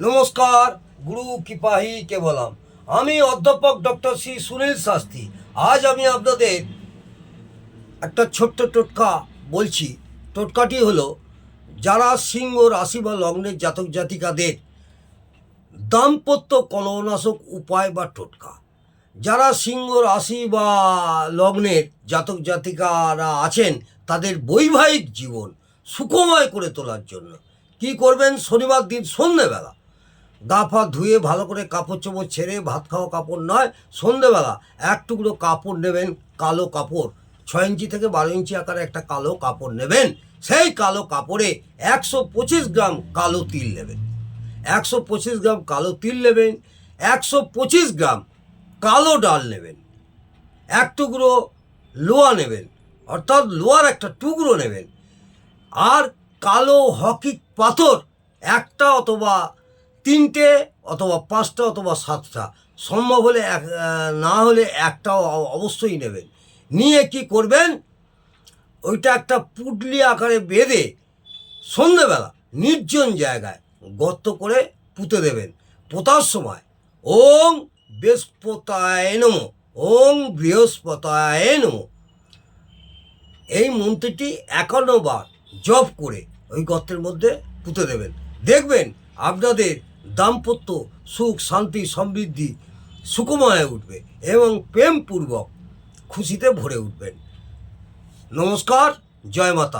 নমস্কার, গুরু কিপাহিকে বলাম। আমি অধ্যাপক ডক্টর শ্রী সুনীল শাস্ত্রী। আজ আমি আপনাদের একটা ছোট্ট টোটকা বলছি। টোটকাটি হলো, যারা সিংহ রাশি বা লগ্নের জাতক জাতিকাদের দাম্পত্য কলহনাশক উপায় বা টোটকা। যারা সিংহ রাশি বা লগ্নের জাতক জাতিকারা আছেন, তাদের বৈবাহিক জীবন সুখময় করে তোলার জন্য কি করবেন? শনিবার দিন সন্ধ্যেবেলা গা পা ধুয়ে ভালো করে কাপড় চোপড় ছেড়ে, ভাত খাওয়া কাপড় নয়, সন্ধেবেলা এক টুকরো কাপড় নেবেন, কালো কাপড়, 6 ইঞ্চি থেকে 12 ইঞ্চি আকারে একটা কালো কাপড় নেবেন। সেই কালো কাপড়ে 125 গ্রাম কালো তিল নেবেন। 125 গ্রাম কালো তিল নেবেন। 125 গ্রাম কালো ডাল নেবেন। এক টুকরো লোয়া নেবেন, অর্থাৎ লোয়ার একটা টুকরো নেবেন। আর কালো হকি পাথর একটা অথবা 3টে অথবা 5টা অথবা 7টা, সম্ভব হলে না হলে একটাও অবশ্যই নেবেন। নিয়ে কি করবেন? ওইটা একটা পুটলি আকারে বেঁধে সন্ধেবেলা নির্জন জায়গায় গর্ত করে পুঁতে দেবেন। পোতার সময় ওং বৃহস্পতায় নমঃ, ওং বৃহস্পতায় নমঃ এই মন্ত্রটি 51 বার জপ করে ওই গর্তের মধ্যে পুঁতে দেবেন। দেখবেন আপনাদের দাম্পত্য সুখ শান্তি সমৃদ্ধি সুখময় উঠবে এবং প্রেমপূর্বক খুশিতে ভরে উঠবেন। নমস্কার, জয় মাতা।